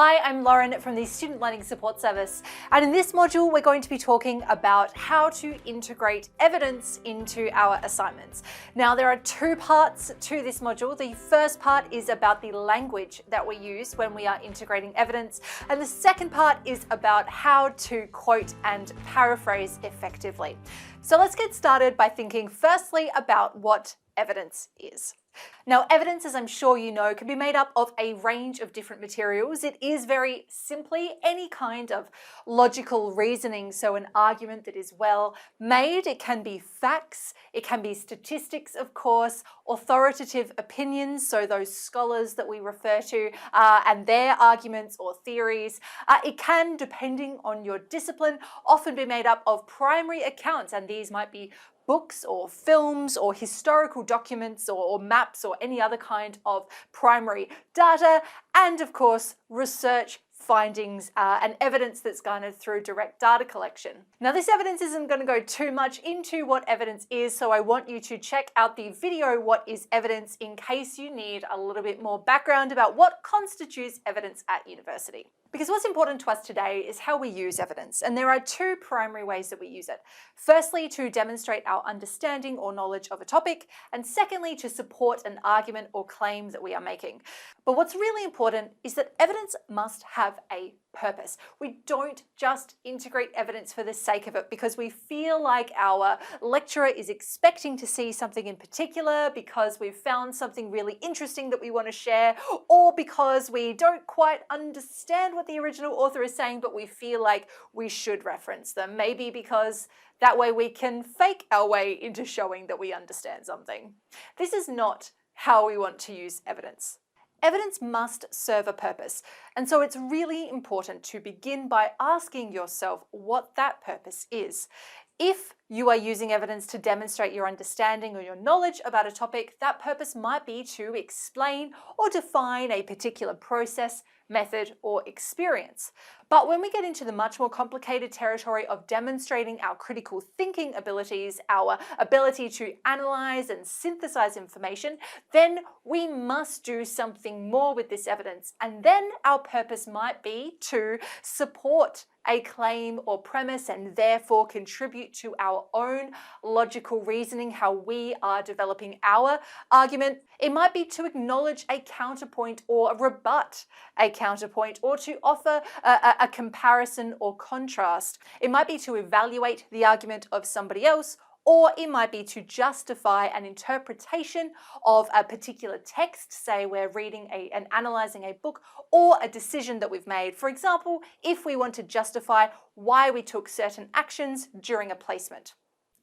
Hi, I'm Lauren from the Student Learning Support Service, and in this module we're going to be talking about how to integrate evidence into our assignments. Now there are two parts to this module. The first part is about the language that we use when we are integrating evidence, and the second part is about how to quote and paraphrase effectively. So let's get started by thinking firstly about what evidence is. Now, evidence, as I'm sure you know, can be made up of a range of different materials. It is very simply any kind of logical reasoning, so an argument that is well made. It can be facts, it can be statistics, of course, authoritative opinions, so those scholars that we refer to and their arguments or theories. It can, depending on your discipline, often be made up of primary accounts, and these might be books or films or historical documents or maps or any other kind of primary data, and of course research findings and evidence that's garnered through direct data collection. Now this evidence isn't going to go too much into what evidence is, so I want you to check out the video What is Evidence in case you need a little bit more background about what constitutes evidence at university. Because what's important to us today is how we use evidence, and there are two primary ways that we use it. Firstly, to demonstrate our understanding or knowledge of a topic, and secondly, to support an argument or claim that we are making. But what's really important is that evidence must have a purpose. We don't just integrate evidence for the sake of it because we feel like our lecturer is expecting to see something in particular, because we've found something really interesting that we want to share, or because we don't quite understand what the original author is saying, but we feel like we should reference them. Maybe because that way we can fake our way into showing that we understand something. This is not how we want to use evidence. Evidence must serve a purpose, and so it's really important to begin by asking yourself what that purpose is. If you are using evidence to demonstrate your understanding or your knowledge about a topic, that purpose might be to explain or define a particular process, method, or experience. But when we get into the much more complicated territory of demonstrating our critical thinking abilities, our ability to analyze and synthesize information, then we must do something more with this evidence. And then our purpose might be to support a claim or premise and therefore contribute to our own logical reasoning, how we are developing our argument. It might be to acknowledge a counterpoint or rebut a counterpoint, or to offer a comparison or contrast. It might be to evaluate the argument of somebody else, or it might be to justify an interpretation of a particular text, say we're reading and analysing a book, or a decision that we've made. For example, if we want to justify why we took certain actions during a placement.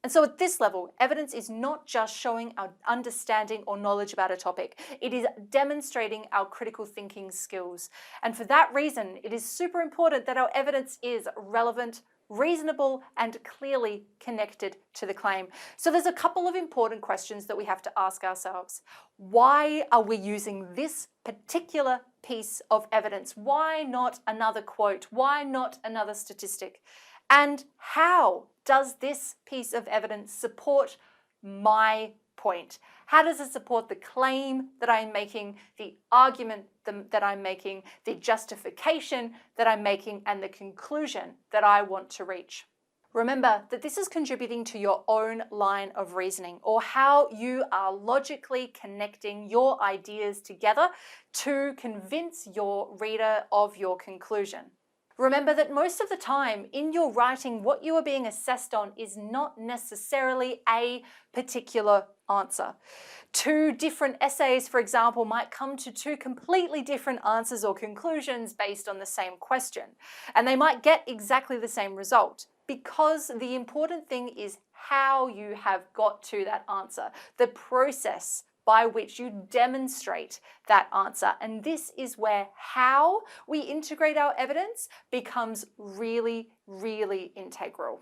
And so at this level, evidence is not just showing our understanding or knowledge about a topic, it is demonstrating our critical thinking skills. And for that reason, it is super important that our evidence is relevant, reasonable, and clearly connected to the claim. So there's a couple of important questions that we have to ask ourselves. Why are we using this particular piece of evidence? Why not another quote? Why not another statistic? And how does this piece of evidence support my point? How does it support the claim that I'm making, the argument that I'm making, the justification that I'm making, and the conclusion that I want to reach? Remember that this is contributing to your own line of reasoning, or how you are logically connecting your ideas together to convince your reader of your conclusion. Remember that most of the time in your writing, what you are being assessed on is not necessarily a particular answer. Two different essays, for example, might come to two completely different answers or conclusions based on the same question, and they might get exactly the same result, because the important thing is how you have got to that answer, the process by which you demonstrate that answer. And this is where how we integrate our evidence becomes really, really integral.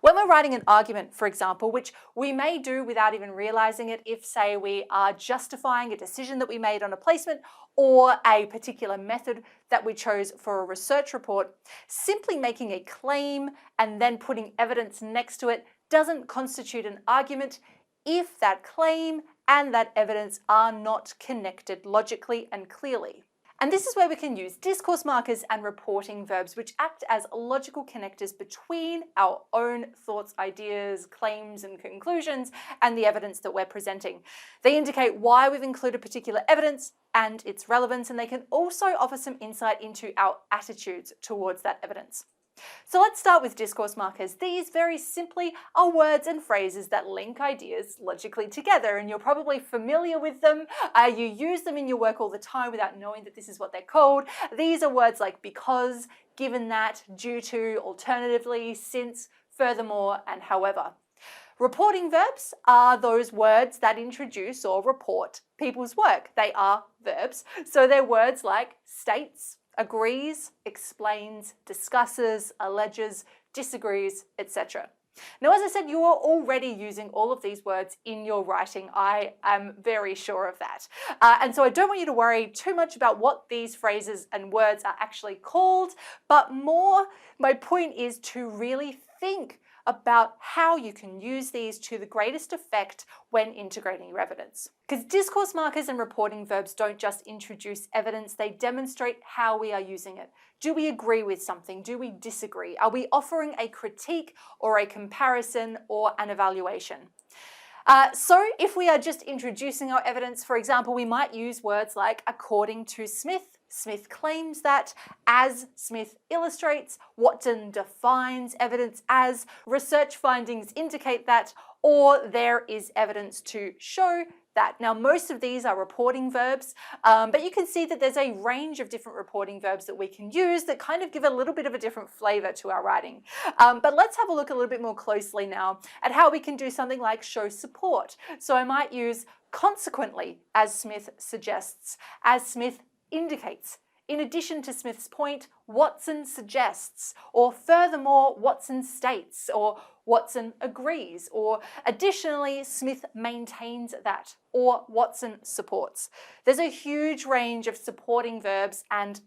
When we're writing an argument, for example, which we may do without even realizing it, if, say, we are justifying a decision that we made on a placement or a particular method that we chose for a research report, simply making a claim and then putting evidence next to it doesn't constitute an argument if that claim and that evidence are not connected logically and clearly. And this is where we can use discourse markers and reporting verbs, which act as logical connectors between our own thoughts, ideas, claims, and conclusions, and the evidence that we're presenting. They indicate why we've included particular evidence and its relevance, and they can also offer some insight into our attitudes towards that evidence. So let's start with discourse markers. These very simply are words and phrases that link ideas logically together, and you're probably familiar with them. You use them in your work all the time without knowing that this is what they're called. These are words like because, given that, due to, alternatively, since, furthermore, and however. Reporting verbs are those words that introduce or report people's work. They are verbs, so they're words like states, agrees, explains, discusses, alleges, disagrees, etc. Now, as I said, you are already using all of these words in your writing. I am very sure of that. And so I don't want you to worry too much about what these phrases and words are actually called, but more, my point is to really think about how you can use these to the greatest effect when integrating your evidence. Because discourse markers and reporting verbs don't just introduce evidence, they demonstrate how we are using it. Do we agree with something? Do we disagree? Are we offering a critique or a comparison or an evaluation? So if we are just introducing our evidence, for example, we might use words like according to Smith. Smith claims that, as Smith illustrates, Watson defines evidence as, research findings indicate that, or there is evidence to show that. Now, most of these are reporting verbs, but you can see that there's a range of different reporting verbs that we can use that kind of give a little bit of a different flavor to our writing. But let's have a look a little bit more closely now at how we can do something like show support. So I might use consequently, as Smith suggests, as Smith indicates. In addition to Smith's point, Watson suggests, or furthermore, Watson states, or Watson agrees, or additionally, Smith maintains that, or Watson supports. There's a huge range of supporting verbs and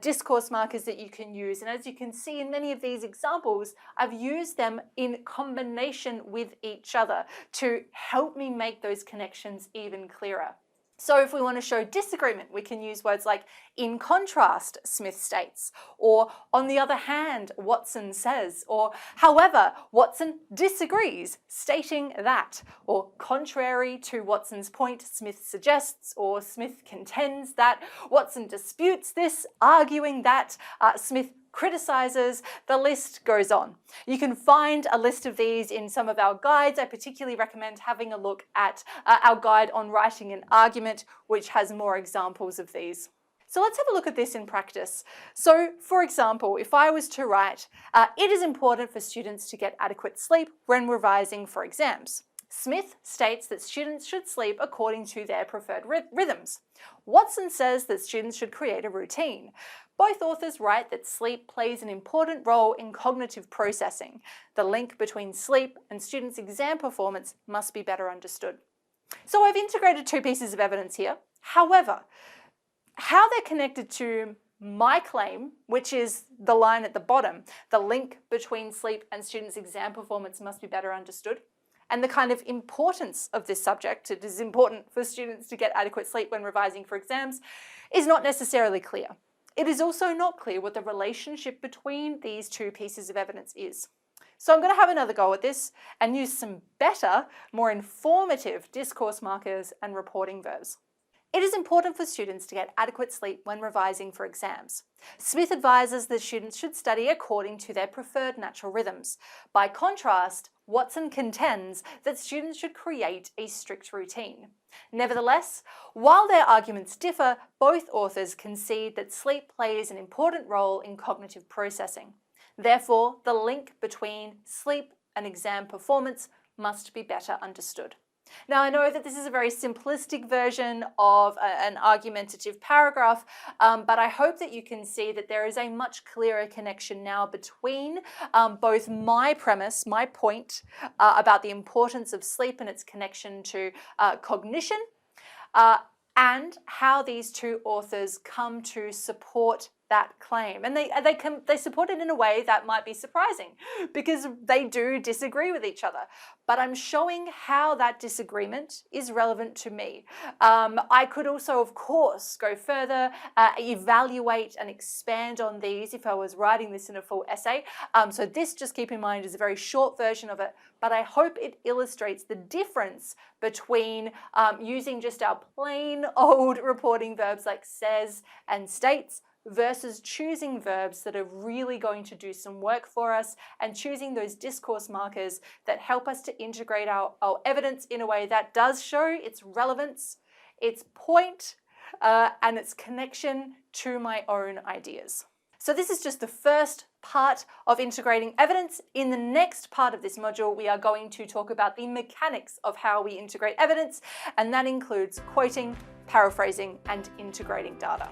discourse markers that you can use. And as you can see in many of these examples, I've used them in combination with each other to help me make those connections even clearer. So if we want to show disagreement, we can use words like in contrast, Smith states, or on the other hand, Watson says, or however, Watson disagrees, stating that, or contrary to Watson's point, Smith suggests, or Smith contends that, Watson disputes this, arguing that, Smith criticizes, the list goes on. You can find a list of these in some of our guides. I particularly recommend having a look at our guide on writing an argument, which has more examples of these. So let's have a look at this in practice. So for example, if I was to write, it is important for students to get adequate sleep when revising for exams. Smith states that students should sleep according to their preferred rhythms. Watson says that students should create a routine. Both authors write that sleep plays an important role in cognitive processing. The link between sleep and students' exam performance must be better understood. So I've integrated two pieces of evidence here. However, how they're connected to my claim, which is the line at the bottom, the link between sleep and students' exam performance must be better understood, and the kind of importance of this subject, it is important for students to get adequate sleep when revising for exams, is not necessarily clear. It is also not clear what the relationship between these two pieces of evidence is. So I'm going to have another go at this and use some better, more informative discourse markers and reporting verbs. It is important for students to get adequate sleep when revising for exams. Smith advises that students should study according to their preferred natural rhythms. By contrast, Watson contends that students should create a strict routine. Nevertheless, while their arguments differ, both authors concede that sleep plays an important role in cognitive processing. Therefore, the link between sleep and exam performance must be better understood. Now, I know that this is a very simplistic version of an argumentative paragraph, but I hope that you can see that there is a much clearer connection now between both my premise, my point about the importance of sleep and its connection to cognition, and how these two authors come to support that claim. And they support it in a way that might be surprising because they do disagree with each other. But I'm showing how that disagreement is relevant to me. I could also, of course, go further, evaluate and expand on these if I was writing this in a full essay. So this, just keep in mind, is a very short version of it, but I hope it illustrates the difference between using just our plain old reporting verbs like says and states versus choosing verbs that are really going to do some work for us and choosing those discourse markers that help us to integrate our evidence in a way that does show its relevance, its point, and its connection to my own ideas. So this is just the first part of integrating evidence. In the next part of this module, we are going to talk about the mechanics of how we integrate evidence, and that includes quoting, paraphrasing, and integrating data.